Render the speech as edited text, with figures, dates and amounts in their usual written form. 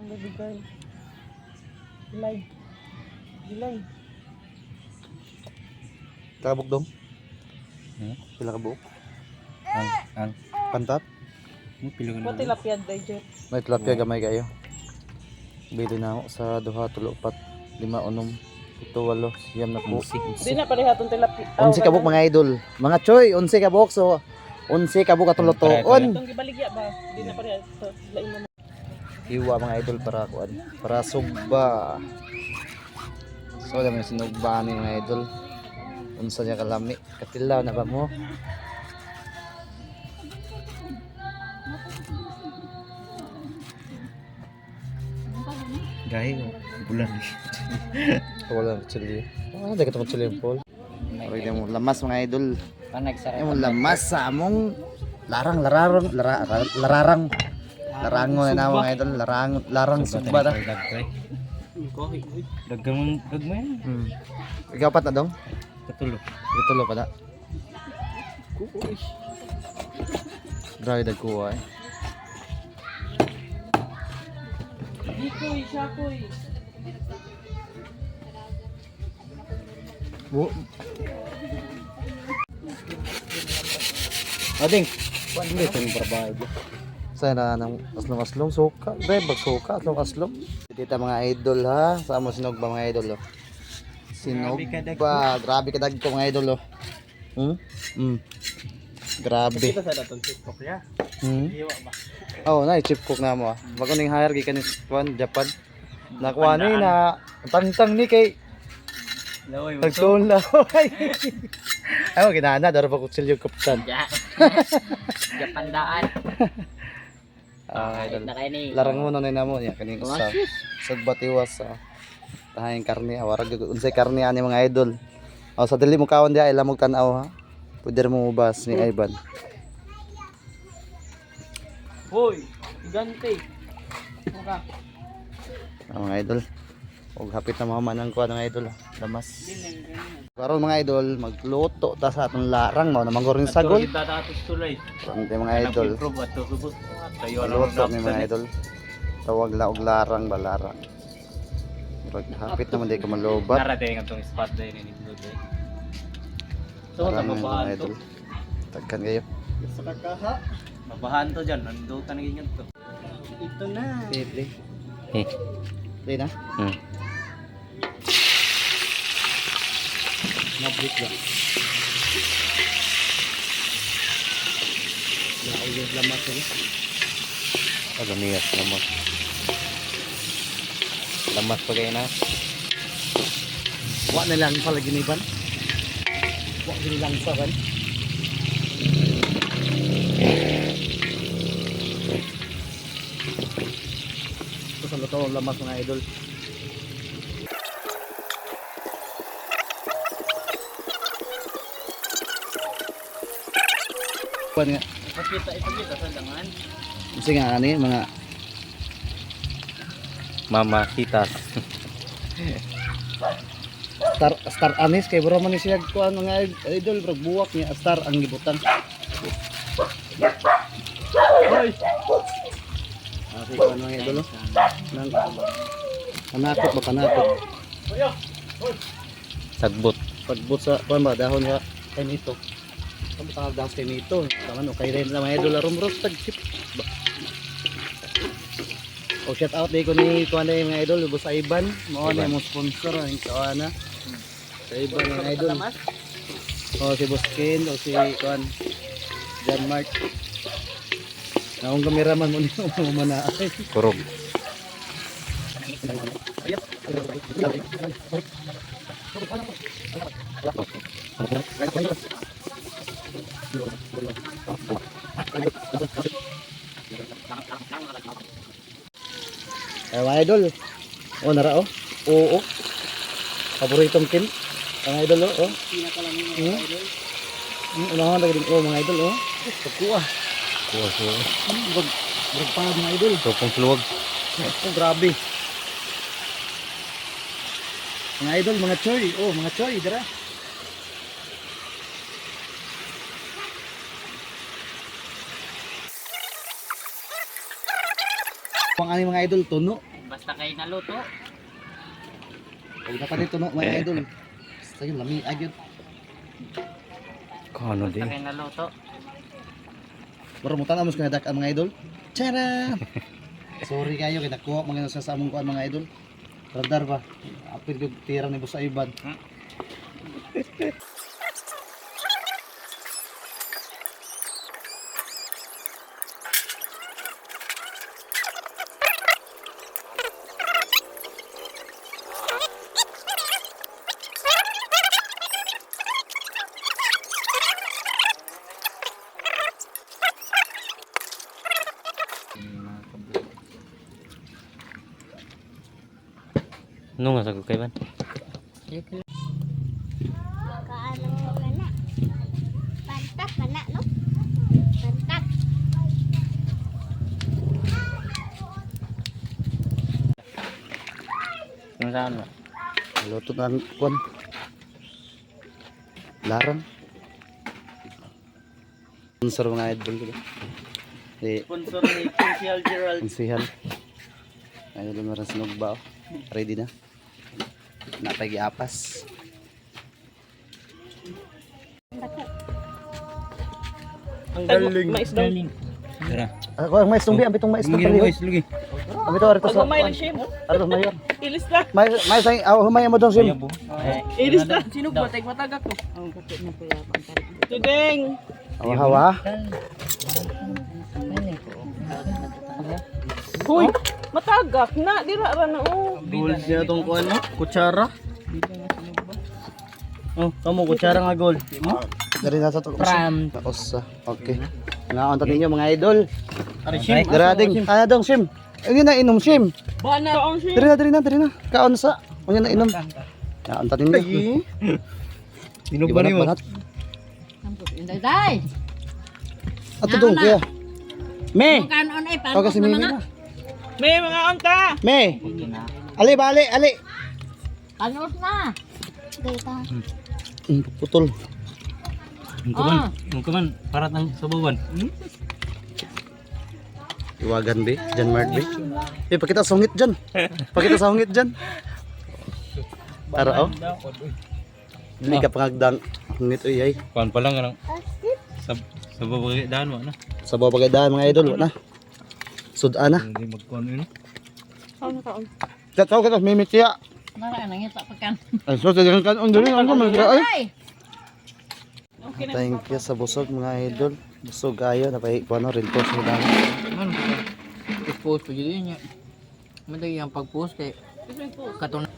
baby girl. Gilay. Gilay. Kabuk dong. Pila ka buok? Ang Pantat? pilo Pati lapyad dayo. May tilapia gamay kayo. Bili na ako sa 2, 3, 4, 5, 6, 7, 8, siyam na po. Di na parehatong tilapia. 11 kabuk mga idol. Mga choy, 11 kabuk. So 11 kabuk atulutoon. Itong gibaligya ba? Di na parehato. Lain mo. Iwa mga idol para kuan, para sugba. So dami sinugba ni mga idol. Unsa niya kalami? Katilaw na ba mo? gahi bulan. Wala chili. Ah, dagat mo chili Paul. Ori mo lamas mga idol. Panag sarap. Mo lamas sa among lararang larangon na mga idol, larang sugba ta. Daggang yan. Ikaw pat na dong? Katulog. Itulo pa na. Grabe dagko ay. Ikoy, siyakoy. Bu. Ading, kuan dito yung trabaho. Sana nang aslong suka, drive bag suka, aslong. Dito mga idol ha, sa mo sinugba mga idol oh. Sinugba, grabe ka dagko mga idol oh. Grabe. Kita sa daton TikTok ya. Iwa ba? Oh, na chip cook na mo ah. Bago ning hire gikan ni Japan. Nakuha ni na tangtang ni kay Laway mo. nagtuon laway. Ay, ginana daro pa kutsilyo kaptan. Japan daan. Idol. Na kay ni. Larang mo na namo niya kaning usa. Sagbatiwas sa tahayang karne, warag unsay karne ani mga idol. Oh, sa dili mo kaon dia ila mo tan-aw ha. Pwede mo ubas ni Ivan. Hoy, gante. Maka. Mga idol. Og hapit na mahuman ang kuha ng idol. Lamas. Karon mga idol, magluto ta sa atong larang mao na mangorin sagol. Kita datos tulay. Ang mga idol. Improve ato subot. Tayo Luto ni mga idol. Tawag la og larang ba larang. Pag hapit naman di ka malobat. Narating atong spot day ni Nindod. So ta Marami mga mabahan to. idol. Tagkan kayo. Sa kakaha. Mabahan to diyan, nando ta naging to. Ito na. Play. Play na. Mabrik ba? Nakaulit lamat ko. Alamiyas lamas. Lamas pa kayo na. Wa na lang pala giniban. Wa gini lang sa kan. Ito sa luto lamas mga idol. Kuan nga. Ipakita sa dangan. Kasi nga ano yun, mga Mama Kitas. star anis kay bro man ni siya kuan mga idol bro buwak niya star ang gibutan. Hoy. Ako kuan mga idol oh. Nang kanakot ba kanakot. Sagbot. Pagbut sa kuan ba dahon nga kay nito. Ano tawag dahon kay nito? Tama no kay rin na mga idol aron bro tag chip. O shout out day ko ni kuan day mga idol Boss Ivan, mao na mo sponsor ang kawana. Sa Ivan mga idol. O si Boss Ken o si kuan John Mark. Naong kameraman mo ni mo manaay. Kurog. Ay mga idol. O nara oh. Oo. Paboritong kin. Mga idol oh. Pinakalamig ng mga idol. Unahan lagi din mga idol oh. Pagkuha. Kuwaso. Brag pa mga idol. Tupong sluwag. Oh grabe. Mga idol, mga choy. Oh, mga choy, dara. Pang ani mga idol tuno. Basta kayo naluto. Huwag na pa dito no, mga idol. Basta yun, lami agad. Kano Basta din. kayo naluto. Pero mo tanamos ka na dak mga idol. Tara! Sorry kayo, kinakuha mga sa among kuan mga idol. Radar ba? Apil yung tira ni Boss Ivan. Nung nga sa kukaiban. Kaano mo ka na? Pantat ka na, no? Pantat. Kung saan ba? Luto na ang kuan. Larang. Sponsor mga idol ko. Sponsor ni Crucial Gerald. Insihan. Idol mo rin sinog ba? Ready na. Napay giapas. Ang galing. Mais daw. Tara. Ako ang mais tungbi, ambitong mais tong pali. Lugi. Ambito arito sa. Pag may shame. Arito mayor. Ilis na. Mais ay humay mo dong sim. Ilis na. Sino ba? Tek matagak ko. Tudeng. Hawa. Hoy, matagak na. Dira ra na oh. Gold niya tong kuan no? Kutsara. Oh, kamo kutsara nga gold. Dari nasa to. Pram. Tapos okay. Ngaon ta ninyo mga idol. Ari shim. Darading. Ana dong sim. Ayun na inom sim. Bana ang shim. Diri na. Kaon sa. Ayun na inom. Ngaon ta ninyo. Dinog ba niyo? Day. Ato dong kuya. Me. Kanon ay Tawag si Mimi na. May mga onta. Me. Ali bali, ali. Kanos na. Data. Putol. Ang kuman, parat ng sabawan. Iwagan be, Jan Mart be. Pakita sungit dyan. Pakita sungit dyan. Para oh. Dili ka pangagdang. Ngit uy ay. Kuan pa lang anong sa babagay daan mo na. Sa babagadahan mga idol, na. Sudan na. Hindi magkuan yun. Tataw ka mimit siya. Nara nang ita pakan. Ay, so tagang kan unduli ang kamay. Ay. Okay na. Thank you sa busog mga idol. Busog ayo na pay kuno rin post mo dami. I-post pa yun niya. Madali ang pag-post kay katon